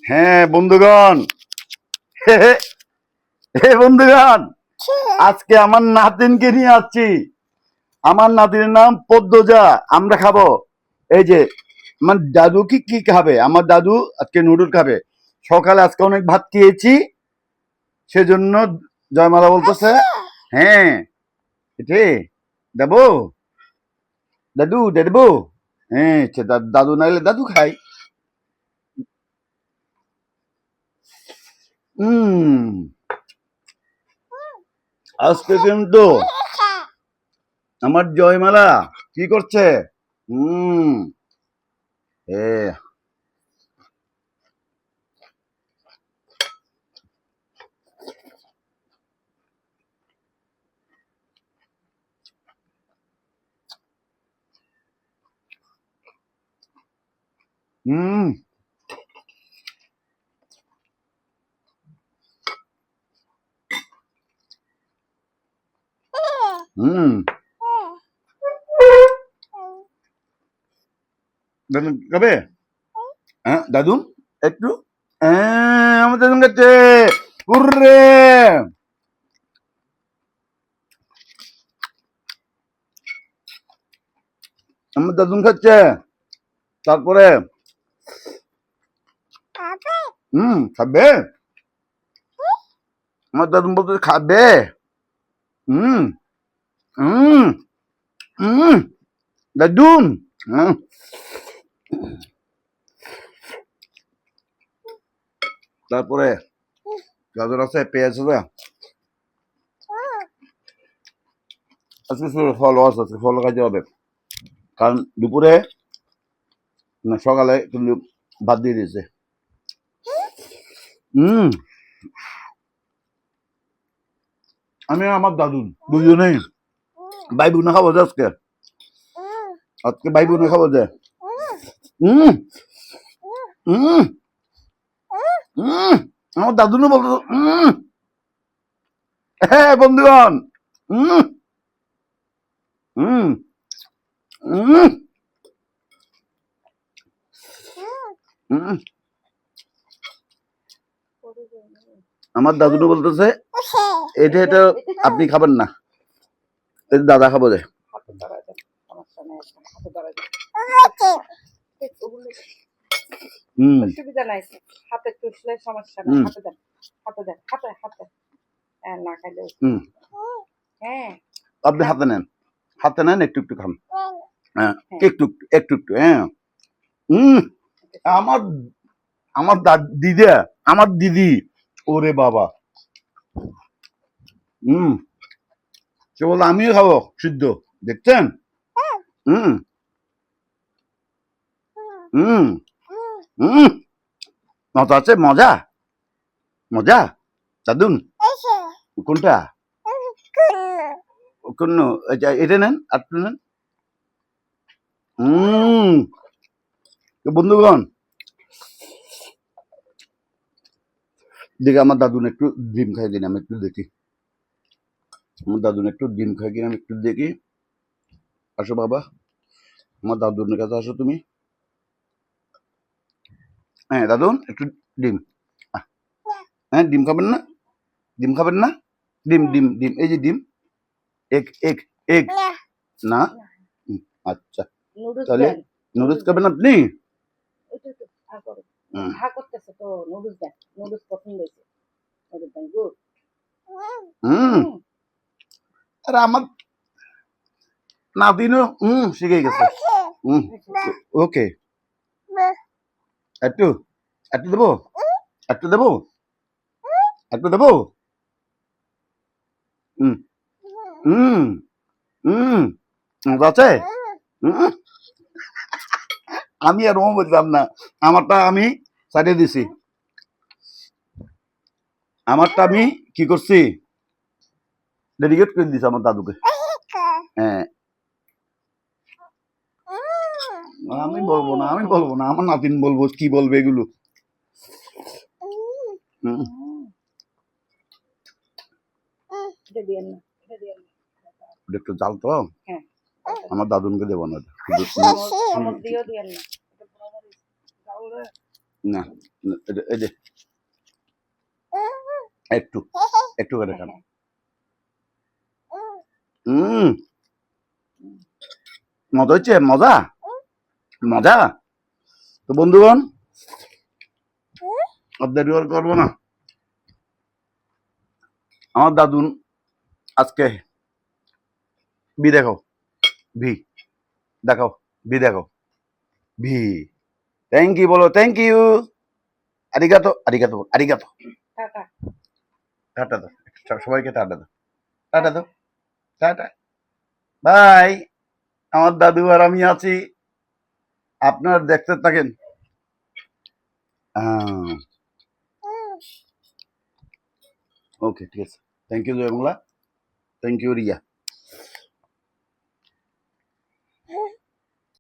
হ্যাঁ বন্ধুগণ, হে হে, হে বন্ধুগণ, আজকে আমার নাতিনকে নিয়ে আসছি। আমার নাতিনের নাম পদ্মজা। আমরা খাবো এই যে আমার দাদু কি কি খাবে, আমার দাদু আজকে নুডল খাবে। সকালে আজকে অনেক ভাত খেয়েছি, সেজন্য জয়মালা বলতেছে হ্যাঁ এটে দেবো, দাদু দেবো। হ্যাঁ দাদু নাইলে দাদু খাই। হম আজকে কিন্তু আমার জয়মালা কি করছে? হুম এ হুম হুম দাদু খাবে? হ্যাঁ দাদু একটু। হ্যাঁ আমার দাদু খাচ্ছে। উর্রে আমার দাদু খাচ্ছে। তারপরে খাবে। আমার দাদু বলতে খাবে। হুম হুম হুম দাদু। হুম, তারপরে গাজর আছে, পেঁয়াজ আছে, আজকে শুধু ফল আছে, আজকে ফল খাইতে হবে। কারণ দুপুরে না সকালে কিন্তু ভাত দিয়ে দিয়েছে। হুম আমি আর আমার দাদু দুজনেই ভাই বোনে খাবো যে আজকে। আজকে ভাই বোনে খাবো যে। হুম হুম হুম আমার দাদু না বলতো হ্যাঁ বন্ধুগণ। হুম হুম হুম হুম আমার দাদুটা বলতেছে এটা এটা আপনি খাবেন না, এটা দাদা খাবো যে। হুম অসুবিধা নাই, হাতে চুষলে সমস্যা নাই। হাতে দেন, হাতে দেন, হাতে হাতে। হ্যাঁ না খাইলে হুম হ্যাঁ আপনি হাতে নেন, হাতে নেন, একটু একটু খান। হ্যাঁ একটু একটু একটু হ্যাঁ। হুম আমার আমার দিদা, আমার দিদি, ওরে বাবা। হুম সে বললো আমিও খাবো সিদ্ধ, দেখছেন? হুম হুম হুম মজা আছে, মজা মজা। দাদুন কোনটা? কোন? এটা নেন, আপনি নেন। হুম বন্ধুগণ দেখি আমার দাদুন একটু ডিম খাই দিন, আমি একটু দেখি। আমার দাদুন একটু ডিম খাই কিনা আমি একটু দেখি। আসো বাবা, আমার দাদুনের কাছে আসো তুমি। হ্যাঁ দাদুন একটু ডিম। হ্যাঁ ডিম খাবেন না? ডিম খাবেন না? ডিম ডিম ডিম, এই যে ডিম, এগ এগ এগ। না আচ্ছা তাহলে নুডলস খাবেন আপনি? হা করতেছে তো, নুডলস দেন, নুডলস পছন্দ হয়েছে, নুডলস দেন। গুড। হুম আরে আমার নাতিনও শিখে গেছে। হুম ওকে একটু একটু দেবো, একটু দেবো, একটু দেবো। হুম হুম হুম মজা আছে। হুম, আমি আর ও বললাম না, আমারটা আমি সারিয়ে দিছি। আমারটা আমি কি করছি, ডেডিকেট করে দিছি আমার দাদুকে। হ্যাঁ আমি বলবো না, আমি বলবো না, আমার নাতিন বলবো, কি বলবে এগুলো। হুম এটা দিয়েন না, এটা দিয়েন না। ওটা একটু জাল তো, হ্যাঁ আমার দাদুনকে দেবো না। সমুদ্রিও দিয়েন না, এটা পুরো মরিচ। না এই যে একটু একটু করে খান। মজা হচ্ছে, মজা মজা। তো বন্ধুগণ, অর্ধেক করবো না। আমার দাদু আজকে বি দেখাও, ভি দেখাও, ভি দেখাও, ভি। থ্যাংক ইউ বলো, থ্যাংক ইউ, আরিগাতো আরিগাতো আরিগাতো। টাটা। টাটা দাও সবাইকে, টাটা দাও, টাটা দাও, টাটা বাই। আমার দাদু আর আমি আছি, আপনার দেখতে থাকেন। ওকে ঠিক আছে, thank you Joymala, thank you Riya.